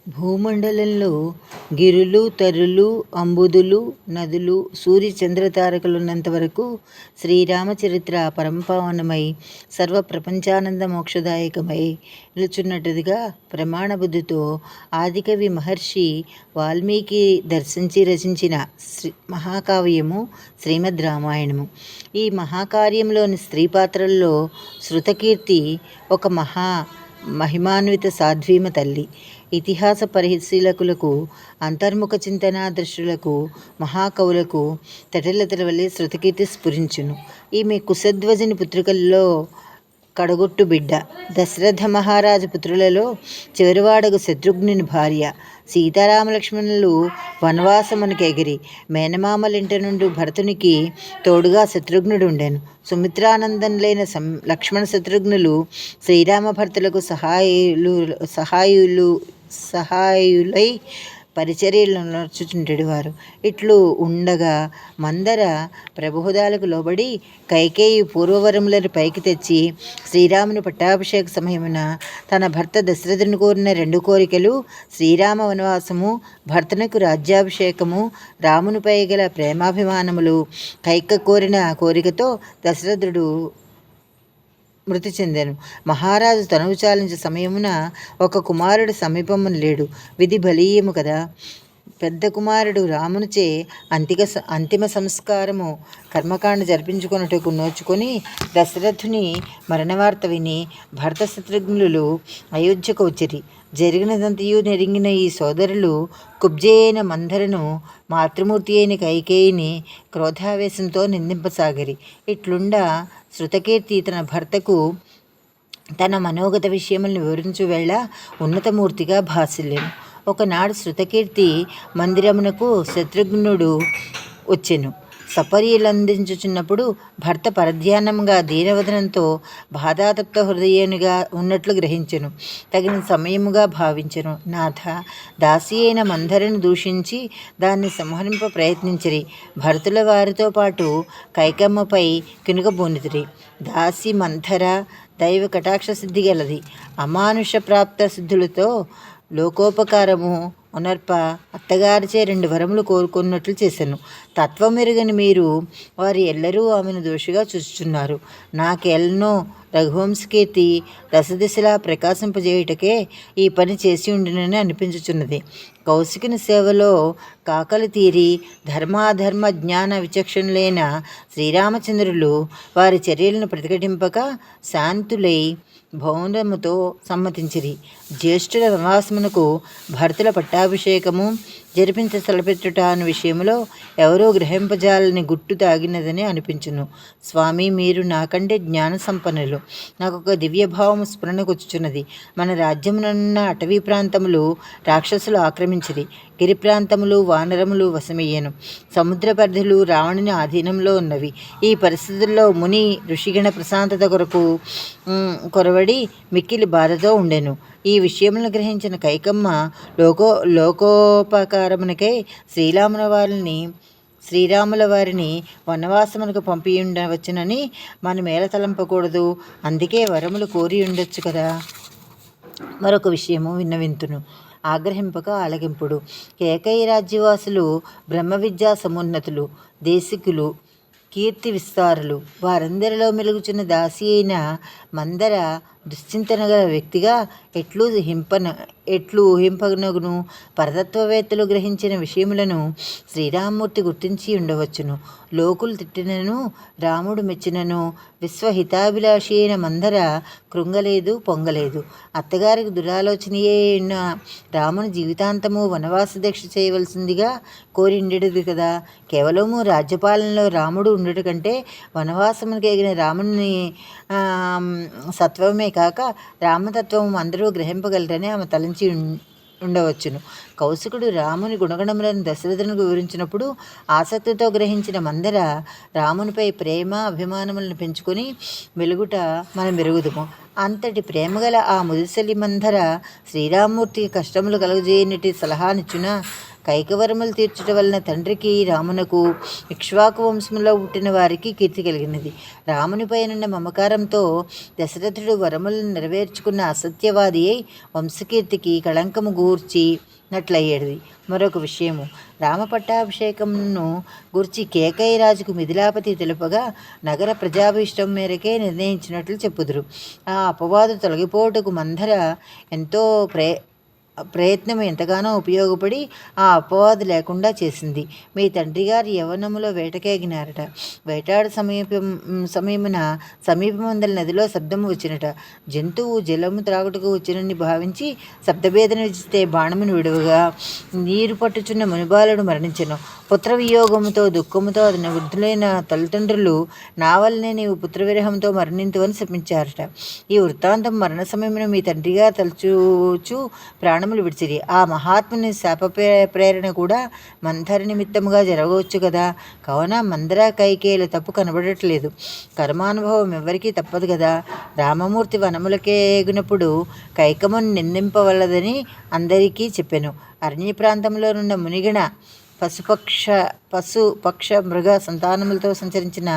భూమండలంలో గిరులు, తరులు, అంబుదులు, నదులు, సూర్య చంద్రతారకలున్నంత వరకు శ్రీరామచరిత్ర పరంపావనమై సర్వ ప్రపంచానంద మోక్షదాయకమై నిలుచున్నట్టుగా ప్రమాణబుద్ధితో ఆదికవి మహర్షి వాల్మీకి దర్శించి రచించిన మహాకావ్యము శ్రీమద్ రామాయణము. ఈ మహాకార్యంలోని స్త్రీ పాత్రల్లో శృతకీర్తి ఒక మహిమాన్విత సాధ్వీమ తల్లి. ఇతిహాస పరిశీలకులకు, అంతర్ముఖ చింతనా దృష్టులకు, మహాకవులకు తటలతల వలె శృతకీర్తి స్ఫురించును. ఈమె కుశధ్వజుని పుత్రికల్లో కడగొట్టు బిడ్డ. దశరథ మహారాజు పుత్రులలో చివరివాడగు శత్రుఘ్నుని భార్య. సీతారామలక్ష్మణులు వనవాసమునకు ఎగిరి మేనమామలింట నుండి భరతునికి తోడుగా శత్రుఘ్నుడు ఉండెను. సుమిత్రానందనులైన లక్ష్మణ శత్రుఘ్నులు శ్రీరామ భర్తలకు సహాయులై పరిచర్యలను నడుచుచుండేవారు. ఇట్లు ఉండగా మందర ప్రబోధాలకు లోబడి కైకేయి పూర్వవరములను పైకి తెచ్చి శ్రీరాముని పట్టాభిషేక సమయమున తన భర్త దశరథుని కోరిన 2 కోరికలు శ్రీరామ వనవాసము, భర్తనకు రాజ్యాభిషేకము, రామునిపై గల ప్రేమాభిమానములు కైక కోరిన కోరికతో దశరథుడు మృతి చెందాను. మహారాజు తనువు చాలించే సమయమున ఒక కుమారుడు సమీపమున లేడు. విధి బలీయము కదా. పెద్ద కుమారుడు రామునిచే అంతిమ సంస్కారము కర్మకాండ జరిపించుకొనుటకు నోచుకొని దశరథుని మరణవార్త విని భరత శత్రుఘ్నులు అయోధ్యకు వచ్చిరి. జరిగినదంతయు నెరింగిన ఈ సోదరులు కుబ్జే అయిన మందరను, మాతృమూర్తి అయిన కైకేయిని క్రోధావేశంతో నిందింపసాగిరి. ఇట్లుండా శృతకీర్తి తన భర్తకు తన మనోగత విషయములను వివరించు వేళ ఉన్నతమూర్తిగా భాసిల్లెను. ఒకనాడు శృతకీర్తి మందిరమునకు శత్రుఘ్నుడు వచ్చెను. సపర్యలందించుచున్నప్పుడు భర్త పరధ్యానంగా దీనవదనంతో బాధాతప్త హృదయునిగా ఉన్నట్లు గ్రహించెను. తగిన సమయముగా భావించెను. నాథ, దాసి అయిన మందరను దూషించి దాన్ని సంహరింప ప్రయత్నించిరి. భరతుల వారితో పాటు కైకమ్మపై కినుకబూనితిరి. దాసి మంథర దైవ కటాక్ష సిద్ధి గలది. అమానుష ప్రాప్త సిద్ధులతో లోకోపకారము ఉనర్ప అత్తగారిచే 2 వరములు కోరుకున్నట్లు చేశాను. తత్వమెరుగని మీరు వారు ఎల్లరూ ఆమెను దోషిగా చూస్తున్నారు. నాకెల్నో రఘువంశకీర్తి రసదిశలా ప్రకాశింపజేయుటకే ఈ పని చేసి ఉండినని అనిపించుచున్నది. కౌశికుని సేవలో కాకలు తీరి ధర్మాధర్మ జ్ఞాన విచక్షణులైన శ్రీరామచంద్రులు వారి చర్యలను ప్రతిఘటింపక శాంతులై భౌనముతో సమ్మతించిరి. జ్యేష్ఠుల వనవాసమునకు భరతుల పట్టాభిషేకము జరిపించ తలపెట్టుట అను విషయంలో ఎవరో గ్రహింపజాలని గుట్టు తాగినదని అనిపించును. స్వామి, మీరు నాకంటే జ్ఞాన సంపన్నులు. నాకు ఒక దివ్యభావము స్ఫురణకొచ్చుచున్నది. మన రాజ్యమునున్న అటవీ ప్రాంతములు రాక్షసులు ఆక్రమించిరి. గిరి ప్రాంతములు వానరములు వశమయ్యను. సముద్ర పరిధులు రావణుని ఆధీనంలో ఉన్నవి. ఈ పరిస్థితుల్లో ముని ఋషిగణ ప్రశాంతత కొరవడి మిక్కిలి బాధతో ఉండెను. ఈ విషయములను గ్రహించిన కైకమ్మ లోకోపకారమునకై శ్రీరాముల వారిని వనవాసమునకు పంపియుండవచ్చునని మనమేల తలంపకూడదు. అందుకే వరములు కోరి ఉండొచ్చు కదా. మరొక విషయము విన్నవింతును, ఆగ్రహింపక ఆలగింపుడు. కేకయి రాజ్యవాసులు బ్రహ్మ విద్యా సమున్నతులు, దేశికులు, కీర్తి విస్తారులు. వారందరిలో మెలుగుచున్న దాసి అయిన మందర దుశ్చింతన గల వ్యక్తిగా ఎట్లు ఊహింపనగును. పరతత్వవేత్తలు గ్రహించిన విషయములను శ్రీరామమూర్తి గుర్తించి ఉండవచ్చును. లోకులు తిట్టినను, రాముడు మెచ్చినను విశ్వహితాభిలాషి అయిన మందర కృంగలేదు, పొంగలేదు. అత్తగారికి దురాలోచనయే ఉన్న రాముని జీవితాంతము వనవాస దీక్ష చేయవలసిందిగా కోరి ఉండేది కదా. కేవలము రాజ్యపాలనలో రాముడు ఉండట కంటే వనవాసమునికి ఎగిన రాముని సత్వమే కాక రామతత్వము అందరూ గ్రహింపగలరని ఆమె తలంచి ఉండవచ్చును. కౌశికుడు రాముని గుణగణములను దశరథునికి వివరించినప్పుడు ఆసక్తితో గ్రహించిన మందర రామునిపై ప్రేమ అభిమానములను పెంచుకొని వెలుగుట మనం మెరుగుదుము. అంతటి ప్రేమగల ఆ ముదిసలి మందర శ్రీరామమూర్తికి కష్టములు కలుగజేయనటి సలహానిచ్చున కైకవరములు తీర్చుట వలన తండ్రికి రామునకు ఇక్ష్వాకు వంశంలో పుట్టిన వారికి కీర్తి కలిగినది. రామునిపైనున్న మమకారంతో దశరథుడు వరములను నెరవేర్చుకున్న అసత్యవాది అయి వంశకీర్తికి కళంకము గూర్చినట్లయ్యేది. మరొక విషయము, రామ పట్టాభిషేకమును గూర్చి కేకయ్య రాజుకు మిథిలాపతి తెలుపగా నగర ప్రజాభిష్టం మేరకే నిర్ణయించినట్లు చెప్పుదురు. ఆ అపవాదు తొలగిపోటుకు మందర ఎంతో ప్రయత్నం ఎంతగానో ఉపయోగపడి ఆ అపవాదు లేకుండా చేసింది. మీ తండ్రి గారు యవ్వనములో వేటకేగినారట. వేటాడు సమయమున సమీపమందల నదిలో శబ్దము వచ్చినట. జంతువు జలము త్రాగుటకు వచ్చినని భావించి శబ్దభేదన విధిస్తే బాణమును విడువగా నీరు పట్టుచున్న మునిబాలుడు మరణించెను. పుత్ర వియోగముతో దుఃఖముతో అతని వృద్ధులైన తల్లిదండ్రులు నా వల్లనే నీవు పుత్రవిరహంతో మరణింతువని శపించారట. ఈ వృత్తాంతం మరణ సమయమున మీ తండ్రి గారు తలచూచు ప్రాణములు విడిచిరి. ఆ మహాత్ముని శాప ప్రేరణ కూడా మందర నిమిత్తముగా జరగవచ్చు కదా. కావున మందర కైకేయుల తప్పు కనబడట్లేదు. కర్మానుభవం ఎవరికీ తప్పదు కదా. రామమూర్తి వనములకేగినప్పుడు కైకమును నిందింపవలదని అందరికీ చెప్పెను. అరణ్య ప్రాంతంలోనున్న మునిగణ పశు పక్ష మృగ సంతానములతో సంచరించిన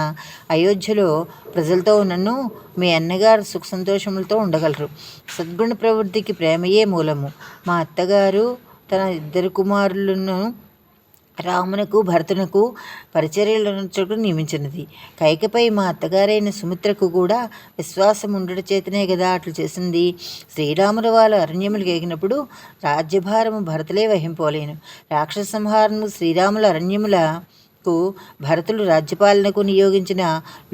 అయోధ్యలో ప్రజలతో నన్ను మీ అన్నగారు సుఖ సంతోషములతో ఉండగలరు. సద్గుణ ప్రవృత్తికి ప్రేమయే మూలము. మా అత్తగారు తన 2 కుమారులను రామునకు భరతునకు పరిచర్యలను నియమించినది. కైకపై మా అత్తగారైన సుమిత్రకు కూడా విశ్వాసం ఉండట చేతనే కదా అట్లు చేసింది. శ్రీరాముల వాళ్ళు అరణ్యములకు ఎగినప్పుడు రాజ్యభారము భరతులే వహింపలేను. రాక్షస సంహారము శ్రీరాముల అరణ్యములకు భరతులు రాజ్యపాలనకు నియోగించిన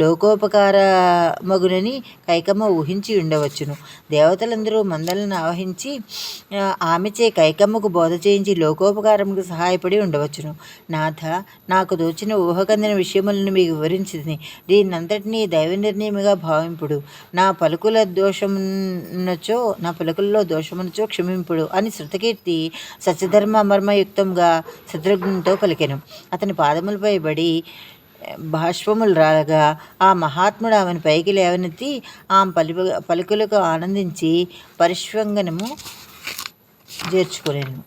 లోకోపకారమగునని కైకమ్మ ఊహించి ఉండవచ్చును. దేవతలందరూ మందలను ఆవహించి ఆమెచే కైకమ్మకు బోధ చేయించి లోకోపకారముకు సహాయపడి ఉండవచ్చును. నాథ, నాకు దోచిన ఊహకందిన విషయములను మీకు వివరించింది. దీన్నంతటినీ దైవ నిర్ణయముగా భావింపుడు. నా పలుకుల్లో దోషమునచో క్షమింపుడు అని శృతకీర్తి సత్యధర్మ మర్మయుక్తంగా శత్రుఘ్నునితో పలికెను. అతని పాదములపై బడి బాష్పములు రాగా ఆ మహాత్ముడు ఆమెను పైకి లేవనెత్తి ఆమె పలుకులకు ఆనందించి పరిష్వంగనము చేర్చుకొనెను.